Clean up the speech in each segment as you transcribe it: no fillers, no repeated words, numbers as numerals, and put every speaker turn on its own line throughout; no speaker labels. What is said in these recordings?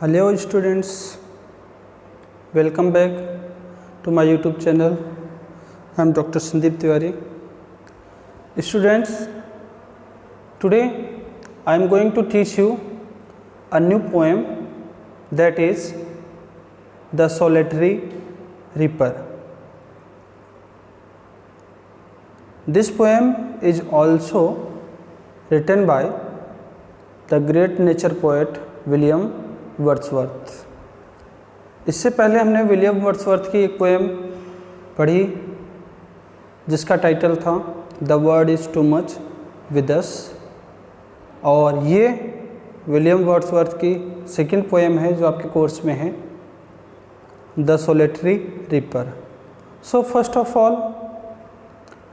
Hello students, welcome back to my YouTube channel. I am Dr. Sandeep Tiwari. Students, today I am going to teach you a new poem, that is The Solitary Reaper. This poem is also written by the great nature poet William Wordsworth. इससे पहले हमने William Wordsworth की एक poem पढ़ी जिसका title था the world is too much with us, और ये विलियम वर्ड्सवर्थ की सेकंड पोएम है जो आपके कोर्स में है, the solitary reaper. So first of all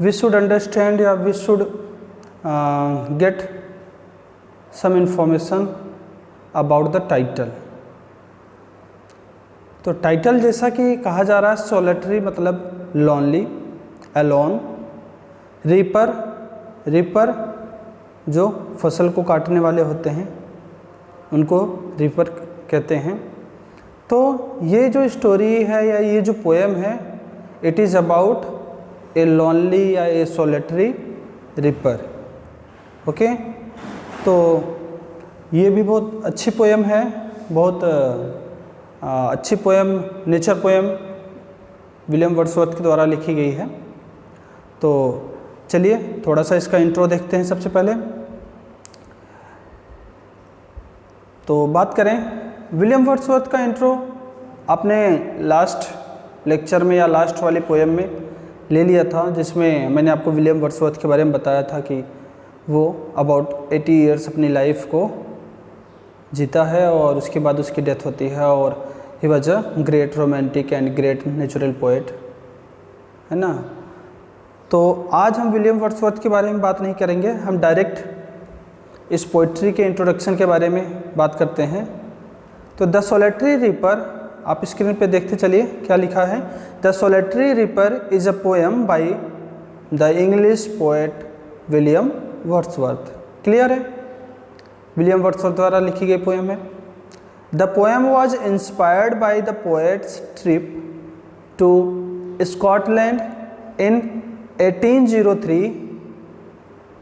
we should understand या we should get some information about the title. तो टाइटल जैसा कि कहा जा रहा है, सोलिटरी मतलब लॉनली, अलोन, रीपर, रीपर जो फसल को काटने वाले होते हैं उनको रीपर कहते हैं। तो ये जो स्टोरी है या ये जो पोएम है, it is about A lonely या ए सोलिटरी रीपर। ओके, तो ये भी बहुत अच्छी पोएम है, बहुत अच्छी poem, nature poem William Wordsworth के द्वारा लिखी गई है। तो चलिए थोड़ा सा इसका इंट्रो देखते हैं सबसे पहले। तो बात करें विलियम वर्ड्सवर्थ का इंट्रो, आपने लास्ट लेक्चर में या लास्ट वाली पोएम में ले लिया था, जिसमें मैंने आपको विलियम वर्ड्सवर्थ के बारे में बताया था कि वो अबाउट 80 ईयर्स अपनी लाइफ को जीता है और उसके बाद उसकी डेथ होती है, और he was a great romantic and great natural poet, है ना। तो आज हम विलियम वर्ड्सवर्थ के बारे में बात नहीं करेंगे, हम डायरेक्ट इस पोइट्री के इंट्रोडक्शन के बारे में बात करते हैं। तो द सोलिटरी रीपर, आप स्क्रीन पे देखते चलिए क्या लिखा है। The solitary Reaper is a poem by the English poet William Wordsworth. Clear है, विलियम वर्ड्सवर्थ द्वारा लिखी गई पोएम है। The poem was inspired by the poet's trip to Scotland in 1803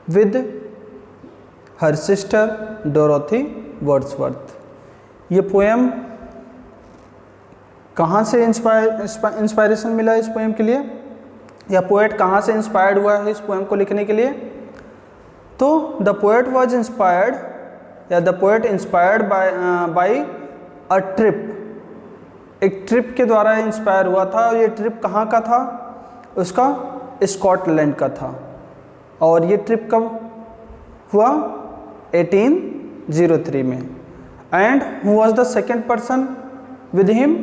with her sister Dorothy Wordsworth. ये poem कहाँ से inspiration मिला इस पोएम के लिए, या पोएट कहाँ से इंस्पायर्ड हुआ है इस पोएम को लिखने के लिए? तो द पोएट वॉज इंस्पायर्ड या the poet inspired by a trip, एक ट्रिप के द्वारा इंस्पायर हुआ था। और ये ट्रिप कहाँ का था? उसका स्कॉटलैंड का था। और ये ट्रिप कब हुआ? 1803 में। And who was the second person with him?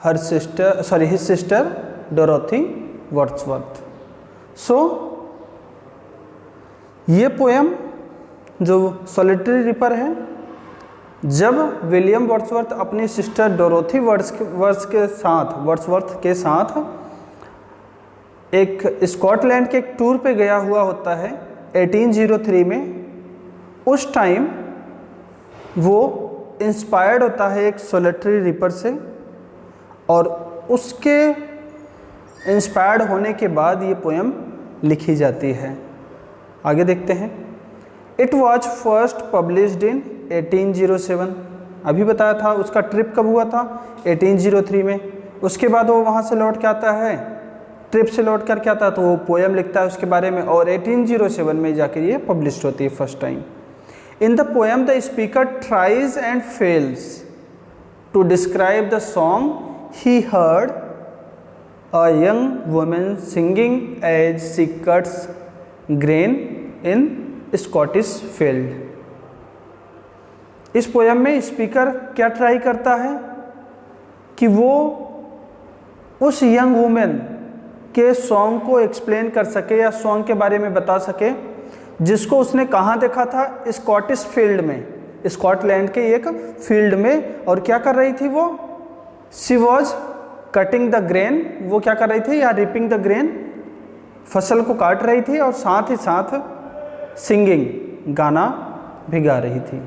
Her sister, sorry his sister Dorothy Wordsworth. So ये पोएम जो सोलिटरी रीपर है, जब विलियम वर्ड्सवर्थ अपनी सिस्टर डोरोथी वर्ड्सवर्थ के साथ एक स्कॉटलैंड के एक टूर पे गया हुआ होता है 1803 में, उस टाइम वो इंस्पायर्ड होता है एक सोलिटरी रीपर से, और उसके इंस्पायर्ड होने के बाद ये पोएम लिखी जाती है। आगे देखते हैं। It was first published in 1807। अभी बताया था उसका ट्रिप कब हुआ था? 1803 में। उसके बाद वो वहाँ से लौट के आता है, ट्रिप से लौट कर के आता है, तो वो पोएम लिखता है उसके बारे में, और 1807 में जाकर ये पब्लिश होती है first time. In the poem the speaker tries and fails to describe the song he heard a young women singing as she cuts grain in Scottish field. इस पोएम में स्पीकर क्या ट्राई करता है कि वो उस यंग वुमेन के song को एक्सप्लेन कर सके या सॉन्ग के बारे में बता सके, जिसको उसने कहाँ देखा था? स्कॉटिश फील्ड में, स्कॉटलैंड के एक फील्ड में। और क्या कर रही थी वो? She was cutting the grain, वो क्या कर रही थी? या रिपिंग द ग्रेन, फसल को काट रही थी, और साथ ही साथ सिंगिंग, गाना भी गा रही थी।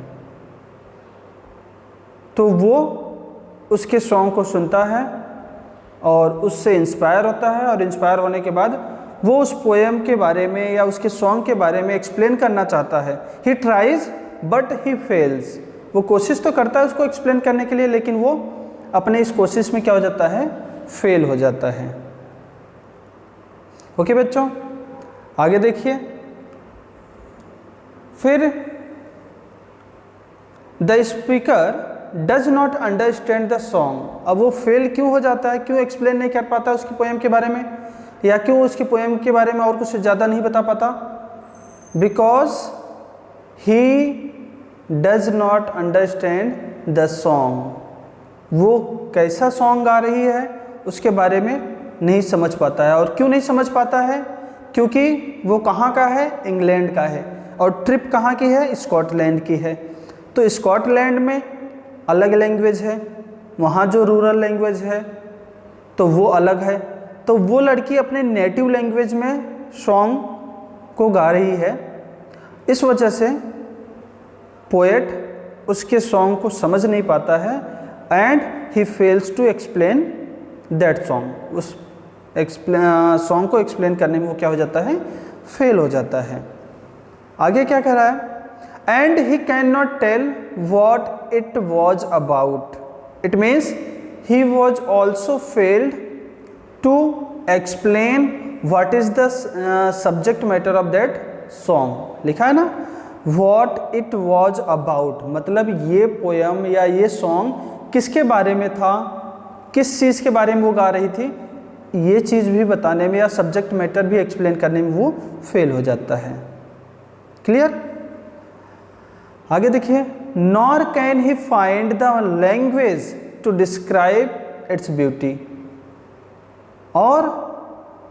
तो वो उसके सॉन्ग को सुनता है और उससे इंस्पायर होता है, और इंस्पायर होने के बाद वो उस पोएम के बारे में या उसके सॉन्ग के बारे में एक्सप्लेन करना चाहता है। He tries but he fails, वो कोशिश तो करता है उसको एक्सप्लेन करने के लिए, लेकिन वो अपने इस कोशिश में क्या हो जाता है, फेल हो जाता है। ओके बच्चों, आगे देखिए। फिर the speaker does not understand the song, अब वो फेल क्यों हो जाता है, क्यों एक्सप्लेन नहीं कर पाता उसकी पोएम के बारे में, या क्यों उसकी पोएम के बारे में और कुछ ज़्यादा नहीं बता पाता? Because he does not understand the song, वो कैसा सॉन्ग गा रही है उसके बारे में नहीं समझ पाता है। और क्यों नहीं समझ पाता है? क्योंकि वो कहाँ का है, इंग्लैंड का है, और ट्रिप कहाँ की है, स्कॉटलैंड की है। तो स्कॉटलैंड में अलग लैंग्वेज है, वहाँ जो रूरल लैंग्वेज है तो वो अलग है। तो वो लड़की अपने नेटिव लैंग्वेज में सॉन्ग को गा रही है, इस वजह से पोएट उसके सॉन्ग को समझ नहीं पाता है, and he fails to explain that song, उस सॉन्ग को एक्सप्लेन करने में वो क्या हो जाता है, फेल हो जाता है। आगे क्या कह रहा है? And he can not tell what it was about, it means he was also failed to explain what is the subject matter of that song. लिखा है ना, व्हाट इट वॉज अबाउट, मतलब ये पोयम या ये सॉन्ग किसके बारे में था, किस चीज़ के बारे में वो गा रही थी, ये चीज़ भी बताने में या सब्जेक्ट मैटर भी एक्सप्लेन करने में वो फेल हो जाता है। क्लियर? आगे देखिए। Nor can he find the language to describe its beauty, और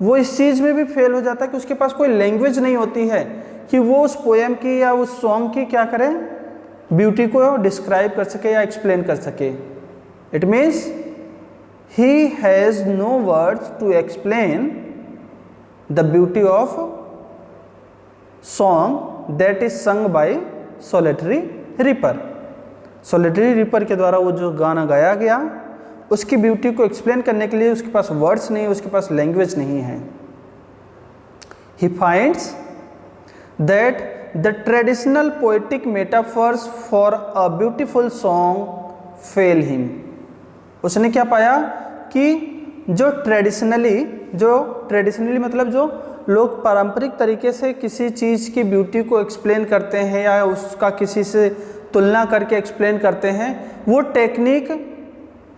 वो इस चीज़ में भी फेल हो जाता है कि उसके पास कोई लैंग्वेज नहीं होती है कि वो उस पोएम की या उस सॉन्ग की क्या करे, ब्यूटी को डिस्क्राइब कर सके या एक्सप्लेन कर सके। It means he has no words to explain the beauty of song that is sung by Solitary Reaper. Solitary Reaper के द्वारा वो जो गाना गाया गया, उसकी ब्यूटी को एक्सप्लेन करने के लिए उसके पास वर्ड्स नहीं, उसके पास लैंग्वेज नहीं है। ही finds that the traditional poetic metaphors for a beautiful song fail him. उसने क्या पाया कि जो ट्रेडिशनली मतलब जो लोग पारंपरिक तरीके से किसी चीज़ की ब्यूटी को एक्सप्लेन करते हैं या उसका किसी से तुलना करके एक्सप्लेन करते हैं, वो टेक्निक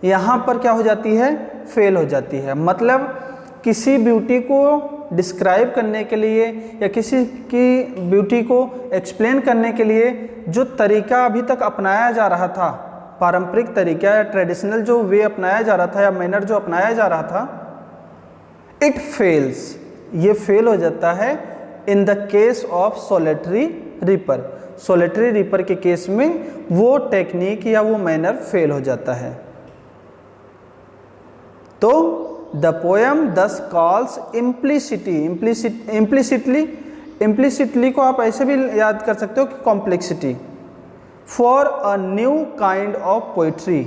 यहाँ पर क्या हो जाती है, फेल हो जाती है। मतलब किसी ब्यूटी को डिस्क्राइब करने के लिए या किसी की ब्यूटी को एक्सप्लेन करने के लिए जो तरीका अभी तक अपनाया जा रहा था, पारंपरिक तरीका या ट्रेडिशनल जो वे अपनाया जा रहा था या मैनर जो अपनाया जा रहा था, इट फेल्स, ये फेल हो जाता है in the case of solitary Reaper. Solitary Reaper के केस में वो टेक्निक या वो मैनर फेल हो जाता है। तो द पोएम दस कॉल्स इम्प्लिसिटली को आप ऐसे भी याद कर सकते हो कि complexity for a new kind of poetry.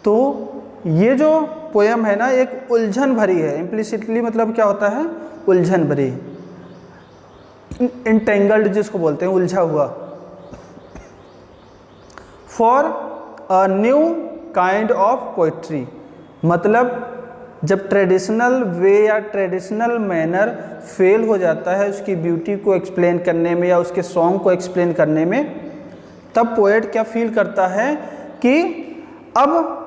तो ये जो पोएम है ना, एक उलझन भरी है। इम्प्लिसिटली मतलब क्या होता है, उलझन भरी, इंटेंगल्ड जिसको बोलते हैं, उलझा हुआ। For a new kind of poetry मतलब जब ट्रेडिशनल वे या ट्रेडिशनल मैनर फेल हो जाता है उसकी ब्यूटी को एक्सप्लेन करने में या उसके सॉन्ग को एक्सप्लेन करने में, तब पोएट क्या फील करता है कि अब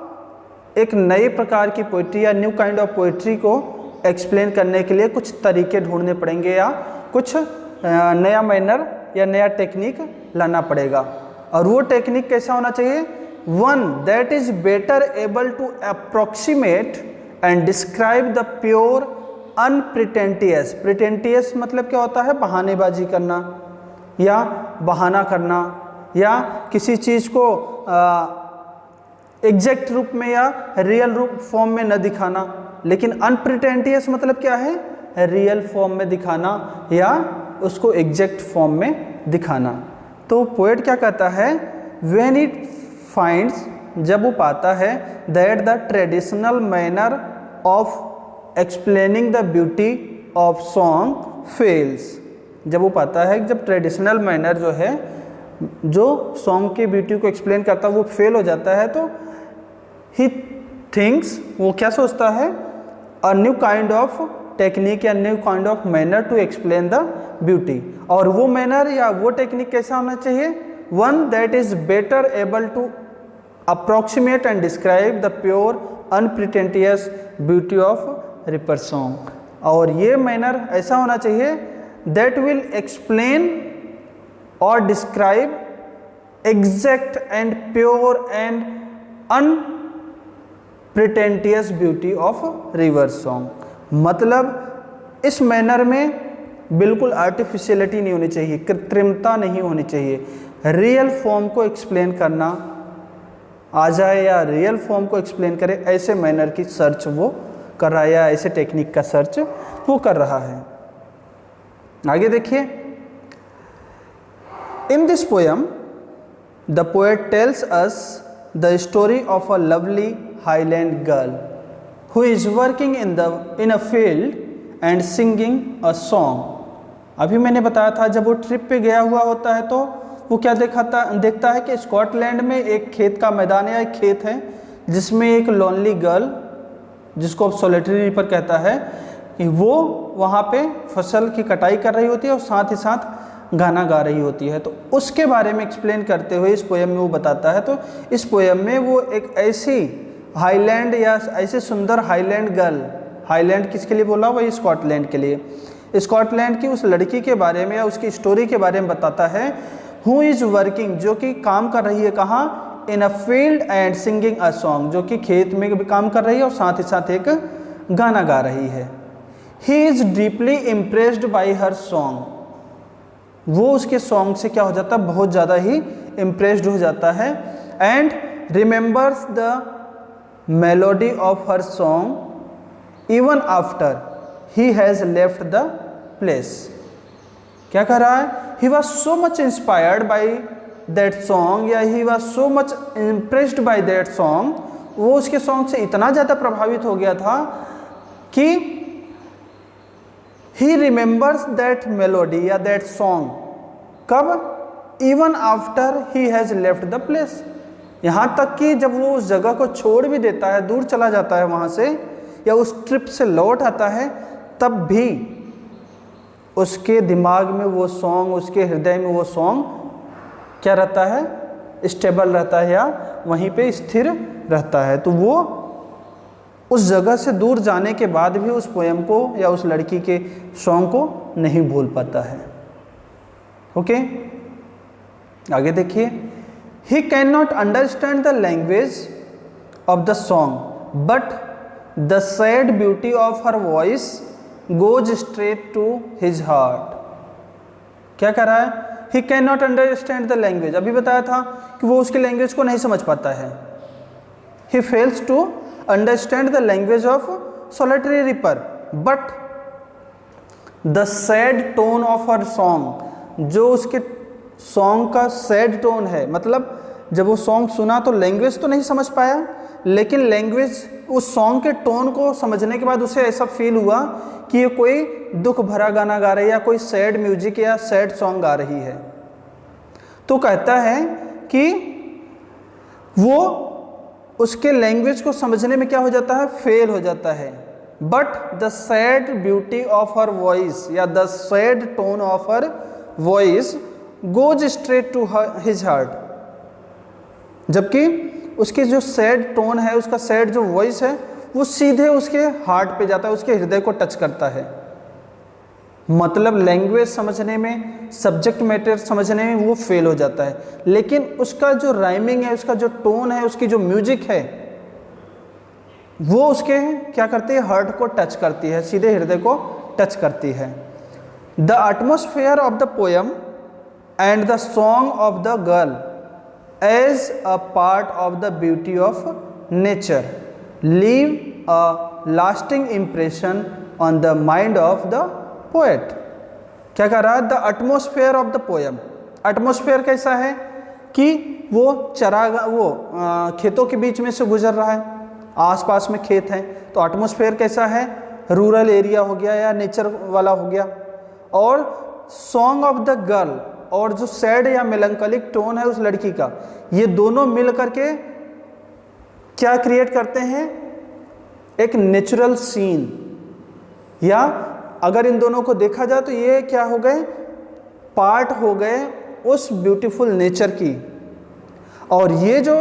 एक नए प्रकार की पोइट्री या न्यू काइंड ऑफ पोइट्री को एक्सप्लेन करने के लिए कुछ तरीके ढूंढने पड़ेंगे या कुछ नया मैनर या नया टेक्निक लाना पड़ेगा। और वो टेक्निक कैसा होना चाहिए? One that is better able to approximate and describe the pure unpretentious. Pretentious मतलब क्या होता है? बहानेबाजी करना या बहाना करना या किसी चीज़ को एग्जैक्ट रूप में या रियल रूप फॉर्म में न दिखाना। लेकिन अनप्रिटेंटियस मतलब क्या है? रियल फॉर्म में दिखाना या उसको एग्जैक्ट फॉर्म में दिखाना। तो पोएट क्या कहता है? व्हेन इट फाइंड्स, जब वो पाता है, that the traditional manner of explaining the beauty of song fails. जब वो पाता है कि जब ट्रेडिशनल मैनर जो है, जो सॉन्ग की ब्यूटी को एक्सप्लेन करता है, वो फेल हो जाता है, तो ही थिंक्स, वो क्या सोचता है, a new kind of technique या new kind of manner to explain the beauty. और वो मैनर या वो टेक्निक कैसा होना चाहिए, one that is better able to approximate and describe the pure unpretentious beauty of reaper song. और ये मैनर ऐसा होना चाहिए दैट विल एक्सप्लेन और describe exact and pure and unpretentious beauty of river song. मतलब इस मैनर में बिल्कुल आर्टिफिशियलिटी नहीं होनी चाहिए, कृत्रिमता नहीं होनी चाहिए, रियल फॉर्म को एक्सप्लेन करना आ जाए या रियल फॉर्म को एक्सप्लेन करे, ऐसे मैनर की सर्च वो कर रहा है या ऐसे टेक्निक का सर्च वो कर रहा है। आगे देखिए, in this poem the poet tells us the story of a lovely highland girl who is working in a field and singing a song। अभी मैंने बताया था जब वो ट्रिप पे गया हुआ होता है तो वो क्या देखता है कि स्कॉटलैंड में एक खेत का मैदान या एक खेत है जिसमें एक लोनली गर्ल, जिसको अब सोलिटरी रीपर कहता है, वो वहाँ पे फसल की कटाई कर रही होती है और साथ ही साथ गाना गा रही होती है। तो उसके बारे में एक्सप्लेन करते हुए इस पोएम में वो बताता है। तो इस पोएम में वो एक ऐसी हाईलैंड या ऐसे सुंदर हाईलैंड गर्ल, हाईलैंड किसके लिए बोला, वही स्कॉटलैंड के लिए, स्कॉटलैंड की उस लड़की के बारे में या उसकी स्टोरी के बारे में बताता है। हु इज़ वर्किंग, जो कि काम कर रही है कहाँ, in a field and singing a song, जो कि खेत में भी काम कर रही है और साथ ही साथ एक गाना गा रही है। He is deeply impressed by her song, वो उसके सॉन्ग से क्या हो जाता है, बहुत ज़्यादा ही इम्प्रेस्ड हो जाता है। And remembers the melody of her song even after he has left the place. क्या कर रहा है, he was so much inspired by that song या he was so much impressed by that song, वो उसके सॉन्ग से इतना ज़्यादा प्रभावित हो गया था कि ही रिमेंबर्स दैट मेलोडी या दैट सॉन्ग, कब, even after he has left the place, यहाँ तक कि जब वो उस जगह को छोड़ भी देता है, दूर चला जाता है वहाँ से या उस ट्रिप से लौट आता है, तब भी उसके दिमाग में वो सॉन्ग, उसके हृदय में वो सॉन्ग क्या रहता है, स्टेबल रहता है या वहीं पे स्थिर रहता है। तो वो उस जगह से दूर जाने के बाद भी उस पोएम को या उस लड़की के सॉन्ग को नहीं भूल पाता है। ओके, आगे देखिए, he cannot understand the language of the song but the sad beauty of her voice goes straight to his heart। क्या कर रहा है, he cannot understand the language, अभी बताया था कि वो उसके लैंग्वेज को नहीं समझ पाता है। he fails to understand the language of solitary reaper but the sad tone of her song, जो उसके सॉन्ग का सैड टोन है, मतलब जब वो सॉन्ग सुना तो लैंग्वेज तो नहीं समझ पाया, लेकिन लैंग्वेज उस सॉन्ग के टोन को समझने के बाद उसे ऐसा फील हुआ कि ये कोई दुख भरा गाना गा रही है या कोई सैड म्यूजिक या सैड सॉन्ग गा रही है। तो कहता है कि वो उसके लैंग्वेज को समझने में क्या हो जाता है, फेल हो जाता है। But the sad beauty of her voice या the sad tone of her voice goes straight to his heart, जबकि उसकी जो सैड टोन है, उसका सैड जो वॉइस है, वो सीधे उसके हार्ट पे जाता है, उसके हृदय को टच करता है। मतलब लैंग्वेज समझने में, सब्जेक्ट मैटर समझने में वो फेल हो जाता है, लेकिन उसका जो राइमिंग है, उसका जो टोन है, उसकी जो म्यूजिक है, वो उसके क्या करती है, हार्ट को टच करती है, सीधे हृदय को टच करती है। The atmosphere of the poem and the song of the girl as a part of the beauty of nature leave a lasting impression on the mind of the poet। क्या कह रहा है, the atmosphere of the poem, atmosphere कैसा है, कि वो खेतों के बीच में से गुजर रहा है, आसपास में खेत हैं, तो एटमॉस्फेयर कैसा है, रूरल एरिया हो गया या नेचर वाला हो गया। और सॉन्ग ऑफ द गर्ल, और जो सैड या मेलंकलिक टोन है उस लड़की का, ये दोनों मिल करके क्या क्रिएट करते हैं, एक नेचुरल सीन। या अगर इन दोनों को देखा जाए तो ये क्या हो गए, पार्ट हो गए उस ब्यूटीफुल नेचर की। और ये जो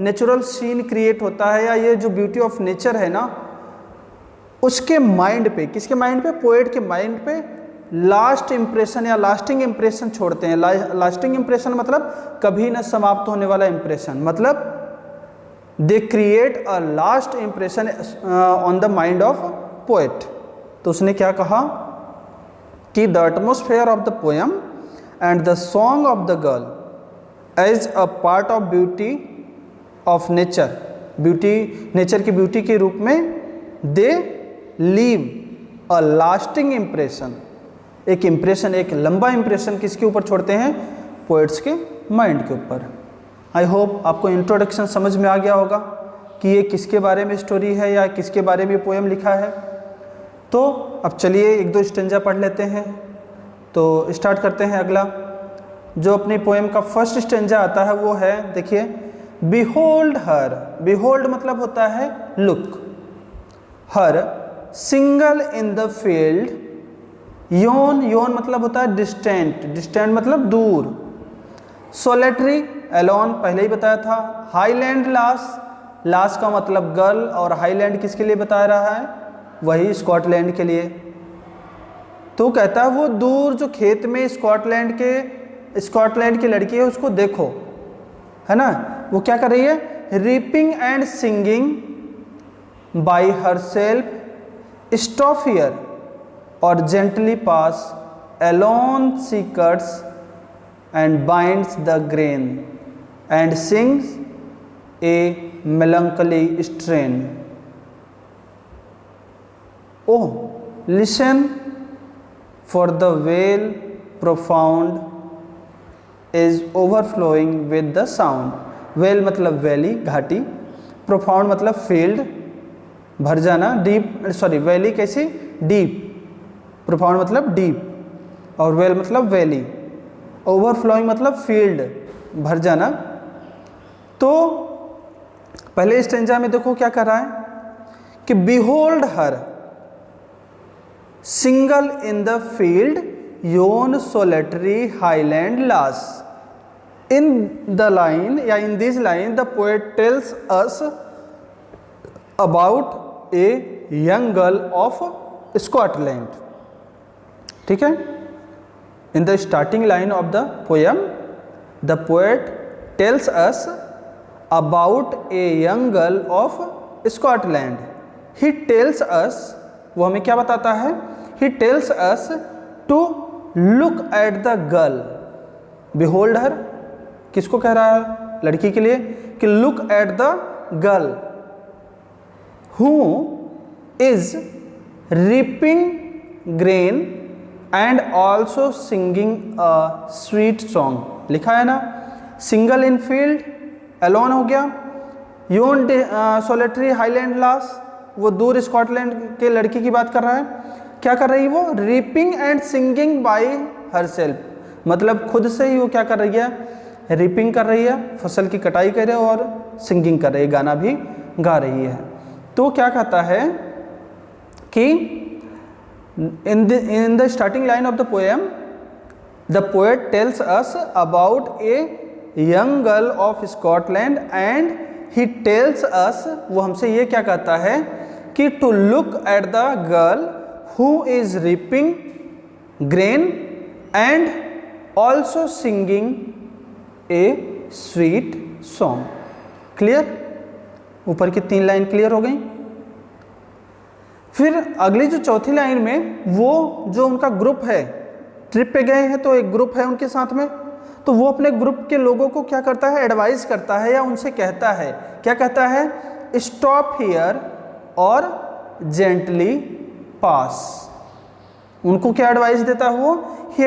नेचुरल सीन क्रिएट होता है या ये जो ब्यूटी ऑफ नेचर है ना, उसके माइंड पे, किसके माइंड पे, पोएट के माइंड पे लास्ट इंप्रेशन या लास्टिंग इंप्रेशन छोड़ते हैं। लास्टिंग इंप्रेशन मतलब कभी न समाप्त होने वाला इंप्रेशन, मतलब they create a last impression on the mind of poet. तो उसने क्या कहा कि the atmosphere of the poem and the song of the girl as a part of beauty of nature, beauty, nature की beauty के रूप में they leave a lasting impression, एक इंप्रेशन, एक लंबा इंप्रेशन किसके ऊपर छोड़ते हैं, पोएट्स के माइंड के ऊपर। आई होप आपको इंट्रोडक्शन समझ में आ गया होगा कि ये किसके बारे में स्टोरी है या किसके बारे में पोएम लिखा है। तो अब चलिए एक दो स्टेंजा पढ़ लेते हैं। तो स्टार्ट करते हैं। अगला जो अपनी पोएम का फर्स्ट स्टेंजा आता है वो है, देखिए, बिहोल्ड हर। बिहोल्ड मतलब होता है look, her single in the field, yon, yon मतलब होता है डिस्टेंट, डिस्टेंट मतलब दूर, सोलेटरी, एलोन पहले ही बताया था, हाईलैंड लास, लास का मतलब गर्ल, और हाईलैंड किसके लिए बता रहा है, वही स्कॉटलैंड के लिए। तो कहता है वो दूर जो खेत में स्कॉटलैंड की लड़की है उसको देखो, है ना, वो क्या कर रही है, reaping and singing by herself, stop here और gently pass, alone she cuts and binds the grain and sings a melancholy strain. Oh, listen, for the vale profound is overflowing with the sound. Vale मतलब valley, घाटी, profound मतलब field, भर जाना, deep, sorry valley कैसी, deep, profound मतलब deep, और well मतलब valley, overflowing मतलब फील्ड, भर जाना। तो पहले स्टेंजा में देखो क्या कर रहा है कि behold her single in the field, yon solitary highland lass. In the line या in this line the poet tells us about a young girl of Scotland. ठीक है, in the starting line of the poem the poet tells us about a young girl of Scotland. He tells us, वो हमें क्या बताता है, he tells us to look at the girl, behold her, किसको कह रहा है, लड़की के लिए, कि look at the girl who is reaping grain and also singing a sweet song. लिखा है ना, सिंगल इन फील्ड, एलोन हो गया, योन सोलेटरी हाईलैंड लास, वो दूर स्कॉटलैंड के लड़की की बात कर रहा है। क्या कर रही है वो, reaping and singing by her self, मतलब खुद से ही वो क्या कर रही है, रीपिंग कर रही है, फसल की कटाई कर रही है, और सिंगिंग कर रही है, गाना भी गा रही है। तो क्या कहता है कि in the starting line of the poem the poet tells us about a young girl of Scotland and he tells us, वो हमसे ये क्या कहता है कि to look at the girl who is reaping grain and also singing a sweet song। Clear, ऊपर की 3 line clear हो गई। फिर अगली जो चौथी लाइन में, वो जो उनका ग्रुप है, ट्रिप पे गए हैं तो एक ग्रुप है उनके साथ में, तो वो अपने ग्रुप के लोगों को क्या करता है, एडवाइस करता है या उनसे कहता है, क्या कहता है, स्टॉप हियर और जेंटली पास। उनको क्या एडवाइस देता है वो, he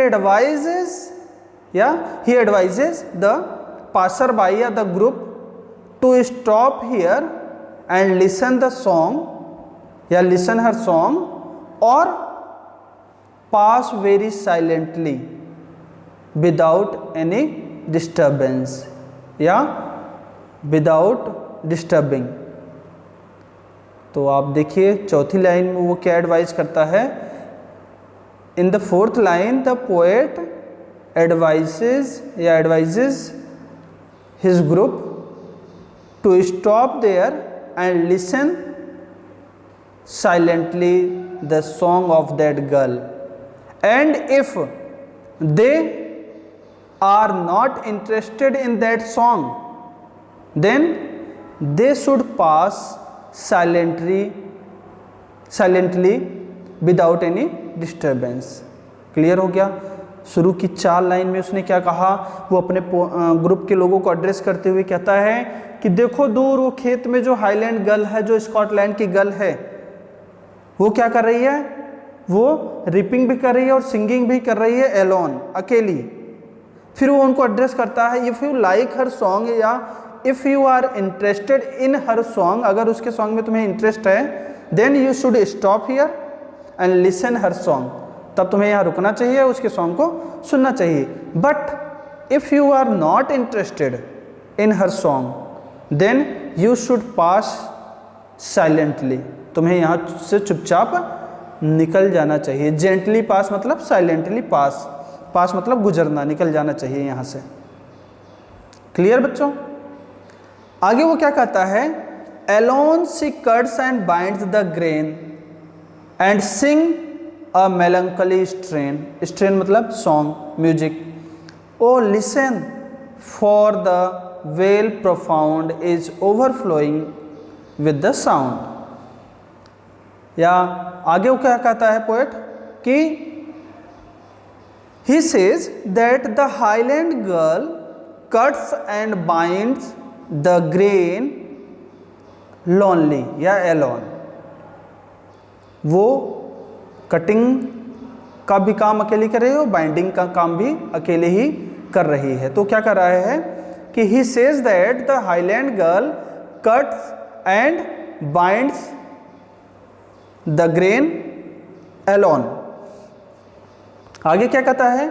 advises the passer by या the group to stop here and listen the song या लिसन हर सॉन्ग और pass very silently without any disturbance या विदाउट डिस्टर्बिंग। तो आप देखिए चौथी लाइन में वो क्या एडवाइज करता है। In the fourth line the poet advises his group to stop there and listen silently the song of that girl and if they are not interested in that song then they should pass silently without any disturbance. Clear हो गया। शुरू की 4 line में उसने क्या कहा, वो अपने ग्रुप के लोगों को एड्रेस करते हुए कहता है कि देखो दूर वो खेत में जो हाईलैंड गर्ल है, जो स्कॉटलैंड की गर्ल है, वो क्या कर रही है, वो रिपिंग भी कर रही है और सिंगिंग भी कर रही है एलोन, अकेली। फिर वो उनको एड्रेस करता है, if you like her song या if you are interested in her song, अगर उसके सॉन्ग में तुम्हें इंटरेस्ट है, then you should stop here and listen her song, तब तुम्हें यहाँ रुकना चाहिए, उसके सॉन्ग को सुनना चाहिए। But if you are not interested in her song then you should pass silently, तुम्हें यहाँ से चुपचाप निकल जाना चाहिए। जेंटली पास मतलब साइलेंटली पास, पास मतलब गुजरना, निकल जाना चाहिए यहाँ से। क्लियर बच्चों। आगे वो क्या कहता है, alone she cuts and binds the grain and sing a melancholy strain, strain मतलब song, music. O listen for the vale profound is overflowing with the sound. या आगे वो क्या कहता है पोएट कि he says that the highland girl cuts and binds the grain lonely या alone, वो कटिंग का भी काम अकेले कर रही है और बाइंडिंग का काम भी अकेले ही कर रही है। तो क्या कर रहा है कि he says that the highland girl cuts and binds the grain alone. आगे क्या कहता है,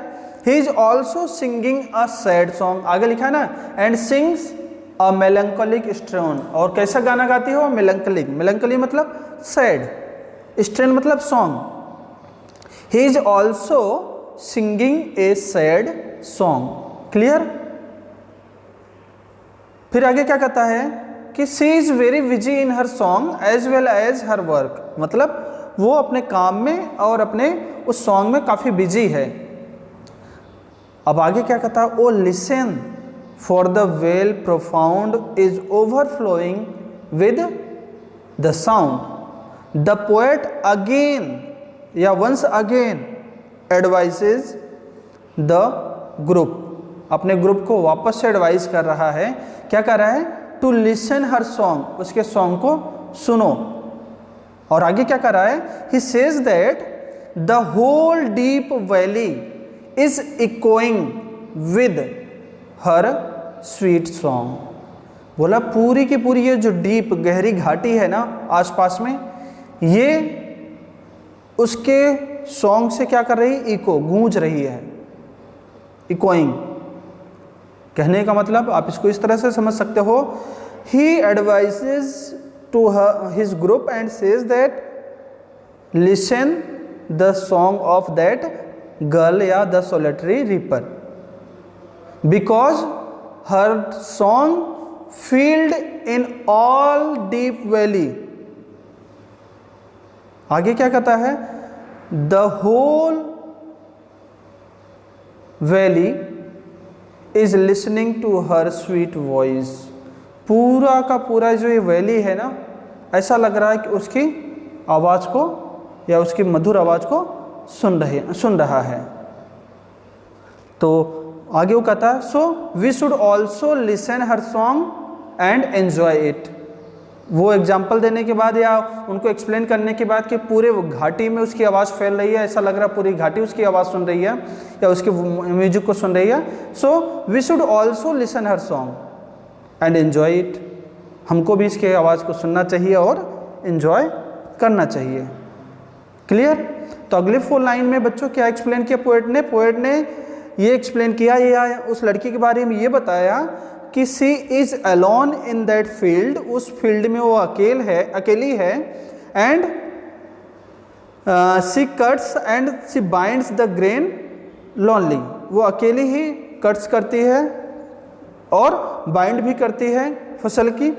he is also singing a sad song, आगे लिखा है ना, and sings a melancholic strain, और कैसा गाना गाती है वो, मेलंकोलिक, मेलंकोली मतलब सैड, स्ट्रेन मतलब song. He is also singing a sad song. Clear. फिर आगे क्या कहता है कि she is very busy in her song as well as her work, मतलब वो अपने काम में और अपने उस सॉन्ग में काफ़ी बिजी है। अब आगे क्या कहता है, O listen for the vale profound is overflowing with the sound. The poet again या once again advises the group, अपने ग्रुप को वापस से एडवाइस कर रहा है, क्या कर रहा है, टू लिसन हर सॉन्ग, उसके सॉन्ग को सुनो। और आगे क्या कर रहा है, he says that the whole deep valley is echoing with her sweet song. बोला पूरी की पूरी ये जो डीप गहरी घाटी है ना आसपास में, ये उसके सॉन्ग से क्या कर रही, इको, गूंज रही है। इकोइंग कहने का मतलब आप इसको इस तरह से समझ सकते हो, he advises to his group and says that listen the song of that girl या the solitary reaper because her song filled in all deep valley. आगे क्या कहता है, the whole valley is listening to her sweet voice. पूरा का पूरा जो ये वैली है ना, ऐसा लग रहा है कि उसकी आवाज़ को या उसकी मधुर आवाज़ को सुन रहा है। तो आगे वो कहता है, so we should also listen her song and enjoy it. वो एग्जाम्पल देने के बाद या उनको एक्सप्लेन करने के बाद कि पूरे घाटी में उसकी आवाज़ फैल रही है, ऐसा लग रहा है पूरी घाटी उसकी आवाज़ सुन रही है या उसके म्यूजिक को सुन रही है। So we should also listen her song and enjoy it. हमको भी इसके आवाज़ को सुनना चाहिए और एन्जॉय करना चाहिए। क्लियर? तो अगले 4 लाइन में बच्चों क्या एक्सप्लेन किया पोएट ने ये एक्सप्लेन किया, या उस लड़की के बारे में ये बताया कि she is alone in that field, उस फील्ड में वो अकेली है, and she cuts and she binds the grain lonely, वो अकेली ही कट्स करती है और बाइंड भी करती है फसल की,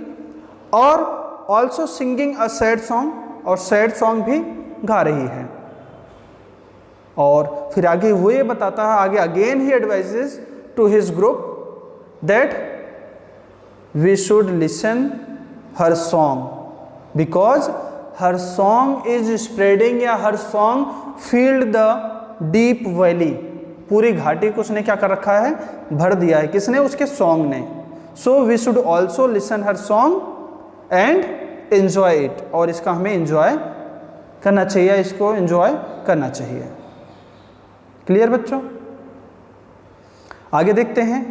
और also singing a sad song, और सैड सॉन्ग भी गा रही है। और फिर आगे वो ये बताता है, आगे again he advises to his group that we should listen her song because her song is spreading, या her song filled the deep valley, पूरी घाटी को उसने क्या कर रखा है, भर दिया है। किसने? उसके सॉन्ग ने। so we should also listen her song and enjoy it, और इसका हमें enjoy करना चाहिए, इसको enjoy करना चाहिए। क्लियर बच्चों? आगे देखते हैं।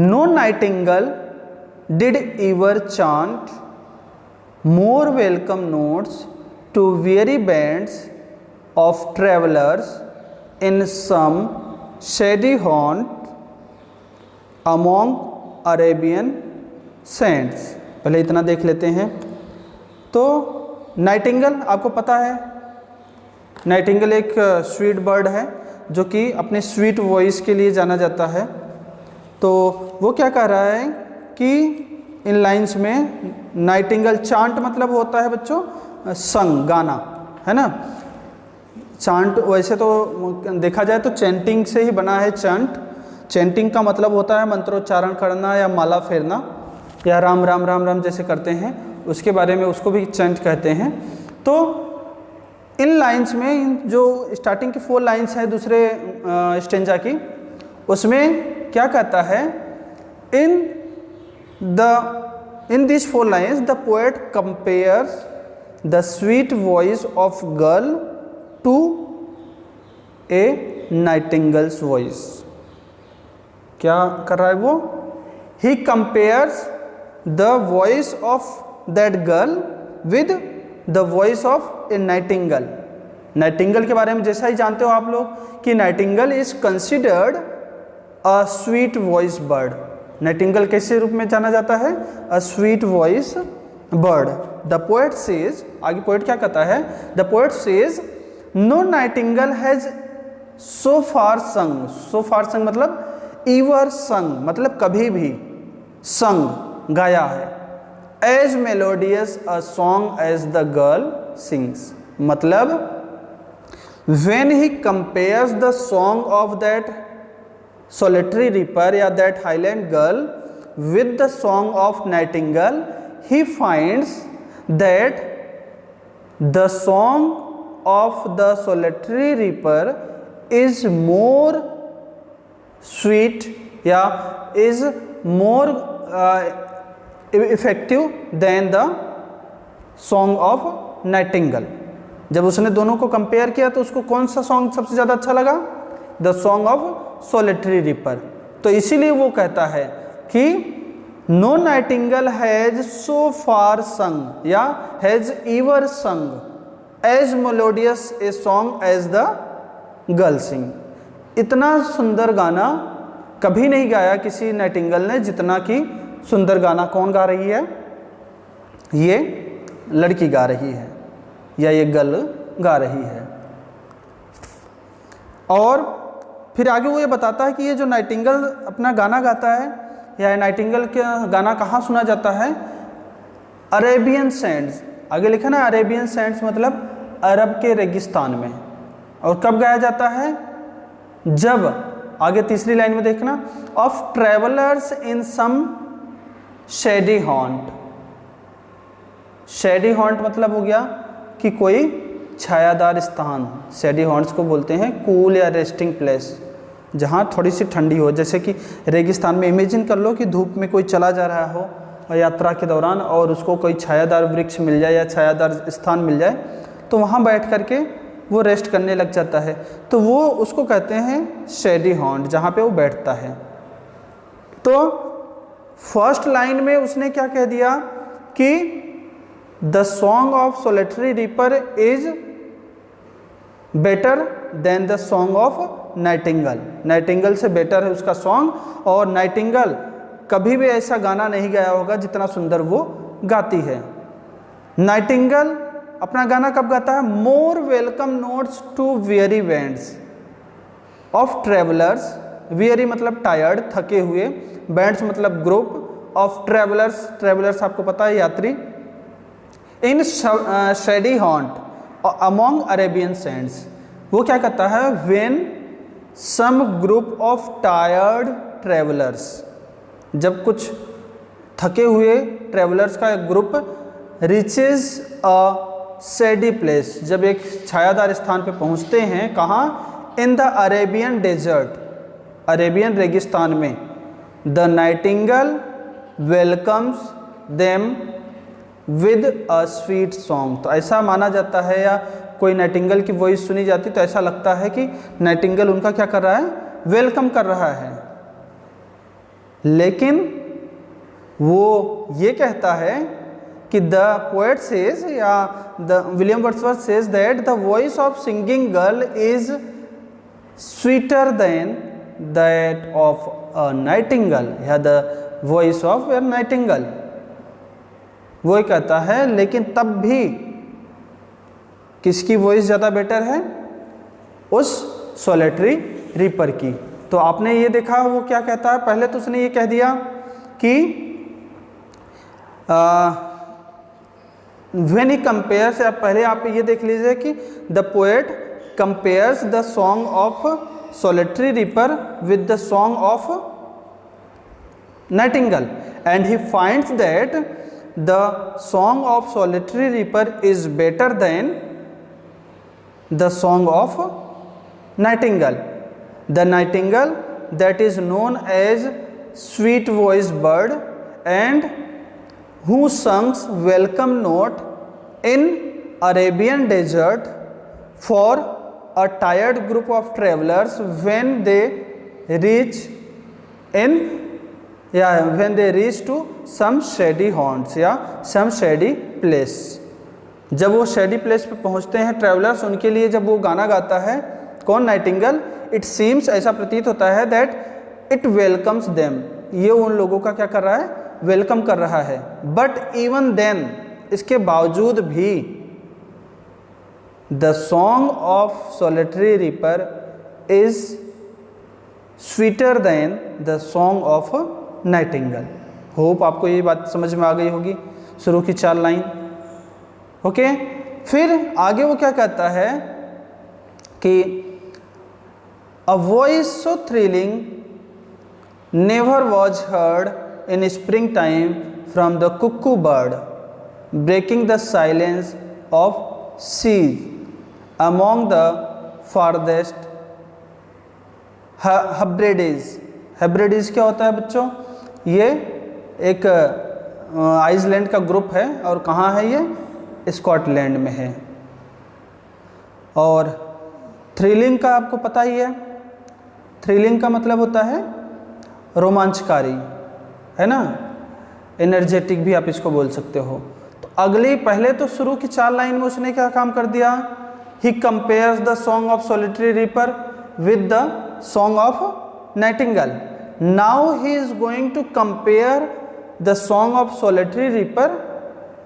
No nightingale did ever chant more welcome notes to weary bands of travelers in some shady haunt among Arabian sands। पहले इतना देख लेते हैं। तो नाइटिंगल आपको पता है, नाइटिंगल एक स्वीट बर्ड है जो कि अपने स्वीट वॉइस के लिए जाना जाता है। तो वो क्या कह रहा है कि इन लाइंस में नाइटिंगल, चांट मतलब होता है बच्चों संग, गाना, है ना। चांट वैसे तो देखा जाए तो चैंटिंग से ही बना है चंट। चैंटिंग का मतलब होता है मंत्रोच्चारण करना या माला फेरना या राम राम राम राम जैसे करते हैं, उसके बारे में उसको भी चंट कहते हैं। तो इन लाइंस में जो स्टार्टिंग की 4 लाइंस हैं दूसरे स्टेंजा की, उसमें क्या कहता है, in these 4 lines the poet compares the sweet voice of girl to a nightingale's voice। क्या कर रहा है वो? he compares the voice of that girl with the voice of a nightingale। Nightingale के बारे में जैसा ही जानते हो आप लोग कि nightingale is considered a sweet voice bird. Nightingale कैसे रूप में जाना जाता है? A sweet voice bird. The poet says, आगे पोएट क्या कहता है, the poet says no nightingale has so far sung. So far संग मतलब ईवर संग, मतलब कभी भी संग, गाया है, as melodious a song as the girl sings. मतलब when he compares the song of that solitary reaper या that highland girl with the song of nightingale, he finds that the song of the solitary reaper is more sweet या is more effective than the song of nightingale। जब उसने दोनों को compare किया तो उसको कौन सा सॉन्ग सबसे ज़्यादा अच्छा लगा? The song of solitary reaper. तो इसीलिए वो कहता है कि no nightingale has so far sung या has ever sung as melodious a song as the girl sing. इतना सुंदर गाना कभी नहीं गाया किसी नाइटिंगल ने जितना कि सुंदर गाना कौन गा रही है? ये लड़की गा रही है या ये गर्ल गा रही है। और फिर आगे वो ये बताता है कि ये जो नाइटिंगल अपना गाना गाता है या नाइटिंगल का गाना कहाँ सुना जाता है? Arabian Sands. आगे लिखा ना अरेबियन सैंड्स मतलब अरब के रेगिस्तान में। और कब गाया जाता है? जब, आगे तीसरी लाइन में देखना, of travellers in some shady haunt. Shady haunt मतलब हो गया कि कोई छायादार स्थान। शेडी हॉन्ट्स को बोलते हैं कूल या रेस्टिंग प्लेस, जहाँ थोड़ी सी ठंडी हो। जैसे कि रेगिस्तान में इमेजिन कर लो कि धूप में कोई चला जा रहा हो यात्रा के दौरान और उसको कोई छायादार वृक्ष मिल जाए या छायादार स्थान मिल जाए तो वहाँ बैठ करके वो रेस्ट करने लग जाता है, तो वो उसको कहते हैं शेडी हॉन्ट, जहाँ पे वो बैठता है। तो फर्स्ट लाइन में उसने क्या कह दिया कि the song of solitary reaper is better than the song of Nightingale. Nightingale से बेटर है उसका सॉन्ग, और नाइटिंगल कभी भी ऐसा गाना नहीं गाया होगा जितना सुंदर वो गाती है। नाइटिंगल अपना गाना कब गाता है? More welcome notes to weary bands of travellers. Weary मतलब टायर्ड, थके हुए, बैंड्स मतलब ग्रुप, ऑफ ट्रेवलर्स, ट्रेवलर्स आपको पता है यात्री, in shady haunt among Arabian sands. वो क्या कहता है? When some group of tired travellers, जब कुछ थके हुए ट्रेवलर्स का एक ग्रुप रीचेज अ शेडी प्लेस, जब एक छायादार स्थान पे पहुंचते हैं, कहाँ? In the Arabian desert, Arabian रेगिस्तान में, the nightingale welcomes them with a sweet song. तो ऐसा माना जाता है, या कोई नाइटिंगल की वॉइस सुनी जाती तो ऐसा लगता है कि नाइटिंगल उनका क्या कर रहा है? वेलकम कर रहा है। लेकिन वो ये कहता है कि द पोएट सेज, या the William Wordsworth says that the voice of singing girl is sweeter than that of a nightingale, या the voice of a nightingale. वो कहता है लेकिन तब भी किसकी वॉइस ज़्यादा बेटर है? उस सोलिटरी रीपर की। तो आपने ये देखा वो क्या कहता है? पहले तो उसने ये कह दिया कि व्हेन ही कंपेयर्स, पहले आप ये देख लीजिए कि the poet compares the song of solitary reaper with the song of Nightingale, and he finds that the song of solitary reaper is better than the song of nightingale. The nightingale that is known as sweet voiced bird and who sings welcome note in Arabian desert for a tired group of travelers when they reach to some shady haunts या some shady place। जब वो shady place पे पहुंचते हैं travellers, उनके लिए जब वो गाना गाता है, कौन? नाइटिंगल। इट सीम्स, ऐसा प्रतीत होता है, दैट इट वेलकम्स देम, ये उन लोगों का क्या कर रहा है? वेलकम कर रहा है। बट इवन देन, इसके बावजूद भी, the song of solitary reaper is sweeter than the song of Nightingale. Hope आपको ये बात समझ में आ गई होगी, शुरू की 4 लाइन। ओके फिर आगे वो क्या कहता है कि a voice so thrilling never was heard in spring time from the cuckoo bird breaking the silence of seas among the farthest Hebrides. Hebrides क्या होता है बच्चों? ये एक आइसलैंड का ग्रुप है, और कहाँ है ये? स्कॉटलैंड में है। और थ्रिलिंग का आपको पता ही है, थ्रिलिंग का मतलब होता है रोमांचकारी, है ना, एनर्जेटिक भी आप इसको बोल सकते हो। तो अगली, पहले तो शुरू की 4 लाइन में उसने क्या काम कर दिया? He compares the song of solitary reaper with the song of nightingale. Now he is going to compare the song of solitary reaper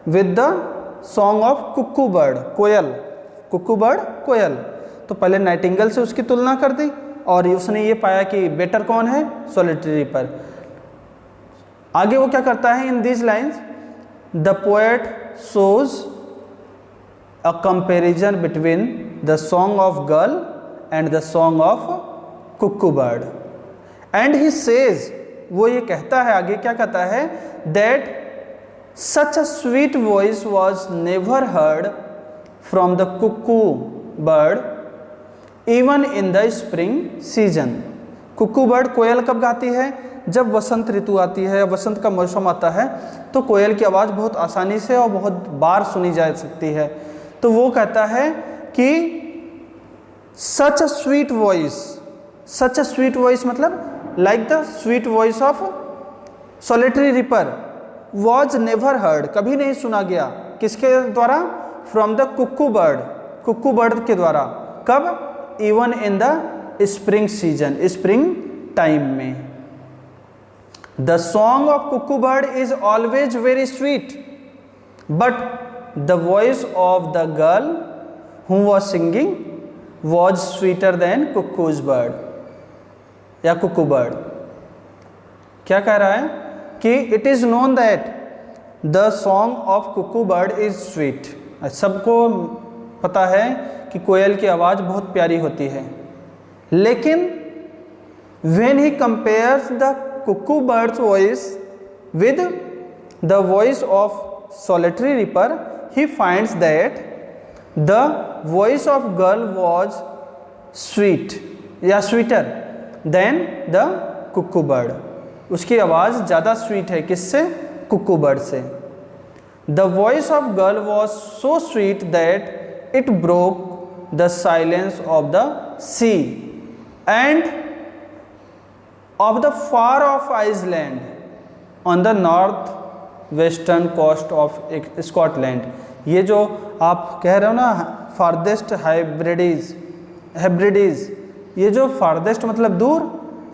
with the song of cuckoo bird, कोयल, कुक्कू बर्ड कोयल। तो पहले Nightingale से उसकी तुलना कर दी, और उसने ये पाया कि बेटर कौन है? Solitary Reaper. आगे वो क्या करता है? In these lines the poet shows a comparison between the song of girl and the song of cuckoo bird, and he says, वो ये कहता है, आगे क्या कहता है? That such a sweet voice was never heard from the cuckoo bird even in the spring season। Cuckoo bird, कोयल कब गाती है? जब वसंत ऋतु आती है या वसंत का मौसम आता है तो कोयल की आवाज़ बहुत आसानी से और बहुत बार सुनी जा सकती है। तो वो कहता है कि सच अ स्वीट वॉइस मतलब like the sweet voice of solitary ripper was never heard, कभी नहीं सुना गया। किसके द्वारा? फ्रॉम द कुक्कू बर्ड के द्वारा। कब? Even in the spring season, spring time में। The song of cuckoo bird is always very sweet but the voice of the girl who was singing was sweeter than cuckoo's bird या cuckoo bird. क्या कह रहा है कि it is known that the song of cuckoo bird is sweet. सबको पता है कि कोयल की आवाज़ बहुत प्यारी होती है, लेकिन when he compares the cuckoo bird's voice with the voice of solitary reaper he finds that the voice of girl was sweet या sweeter than the cuckoo bird. उसकी आवाज़ ज़्यादा स्वीट है, किससे? कुक्कू बर्ड से। The voice of girl was so sweet that it broke the silence of the sea and of the far off island on the north western coast of Scotland. ये जो आप कह रहे हो ना फारदेस्ट हेब्रिडीज, ये जो फारदेस्ट मतलब दूर,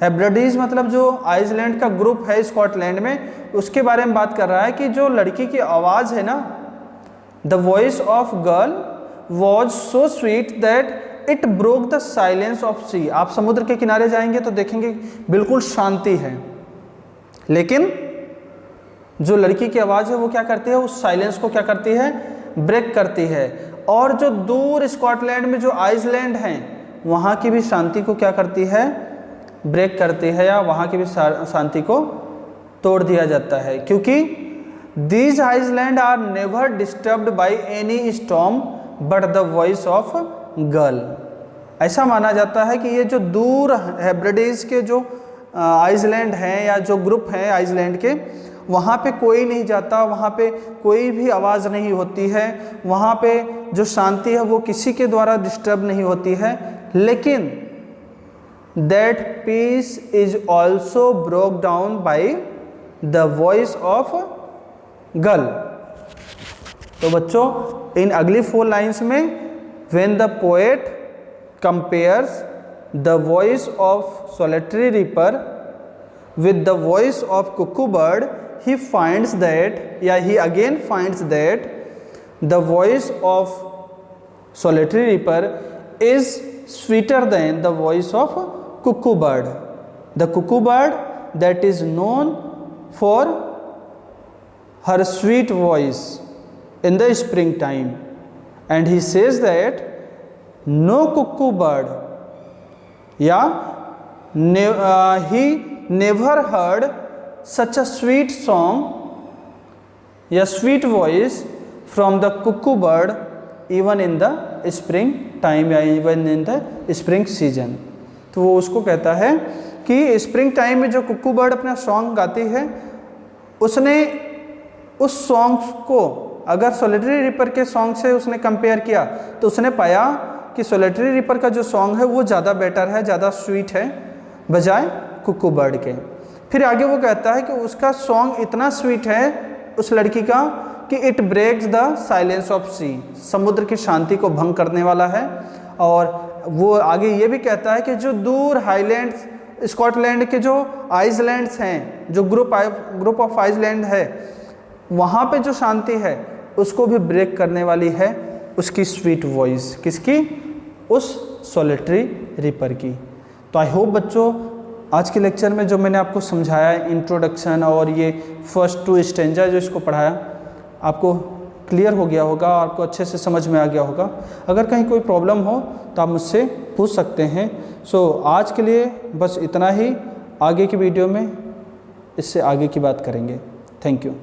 हेब्रिडीज मतलब जो आइसलैंड का ग्रुप है स्कॉटलैंड में, उसके बारे में बात कर रहा है कि जो लड़की की आवाज़ है ना, the voice of girl was so sweet that it broke the silence of sea. आप समुद्र के किनारे जाएंगे तो देखेंगे बिल्कुल शांति है, लेकिन जो लड़की की आवाज़ है वो क्या करती है? उस साइलेंस को क्या करती है? ब्रेक करती है। और जो दूर स्कॉटलैंड में जो आइसलैंड हैं वहाँ की भी शांति को क्या करती है? ब्रेक करती है, या वहाँ की भी शांति को तोड़ दिया जाता है, क्योंकि these island are never disturbed by any storm but the voice of girl. ऐसा माना जाता है कि ये जो दूर हेब्रिडीज के जो आइसलैंड हैं या जो ग्रुप हैं आइसलैंड के, वहाँ पे कोई नहीं जाता, वहाँ पे कोई भी आवाज़ नहीं होती है, वहाँ पे जो शांति है वो किसी के द्वारा डिस्टर्ब नहीं होती है, लेकिन that peace is also broke down by the voice of girl. तो बच्चों इन अगली 4 लाइन्स में when the poet compares the voice of solitary Reaper with the voice of cuckoo bird, he finds that, या he again finds that the voice of solitary reaper is sweeter than the voice of cuckoo bird. The cuckoo bird that is known for her sweet voice in the springtime, and he says that no cuckoo bird, he never heard such a sweet song या sweet voice from the cuckoo bird even in the spring time या even in the spring season। तो वो उसको कहता है कि spring time में जो कुक्कू बर्ड अपना सॉन्ग गाती है, उसने उस सॉन्ग को अगर सोलिटरी रिपर के सॉन्ग से उसने कंपेयर किया तो उसने पाया कि सोलिटरी रिपर का जो सॉन्ग है वो ज़्यादा बेटर है, ज़्यादा स्वीट है बजाय कुक्कू बर्ड के। फिर आगे वो कहता है कि उसका सॉन्ग इतना स्वीट है उस लड़की का कि it breaks the silence of sea, समुद्र की शांति को भंग करने वाला है। और वो आगे ये भी कहता है कि जो दूर हाईलैंड्स स्कॉटलैंड के जो आइसलैंड्स हैं, जो ग्रुप ऑफ आइसलैंड है, वहाँ पे जो शांति है उसको भी ब्रेक करने वाली है उसकी स्वीट वॉइस। किसकी? उस सोलिटरी रिपर की। तो आई होप बच्चों आज के लेक्चर में जो मैंने आपको समझाया इंट्रोडक्शन और ये फर्स्ट 2 स्टेंजा जो इसको पढ़ाया आपको क्लियर हो गया होगा, आपको अच्छे से समझ में आ गया होगा। अगर कहीं कोई प्रॉब्लम हो तो आप मुझसे पूछ सकते हैं। सो आज के लिए बस इतना ही, आगे की वीडियो में इससे आगे की बात करेंगे। Thank you.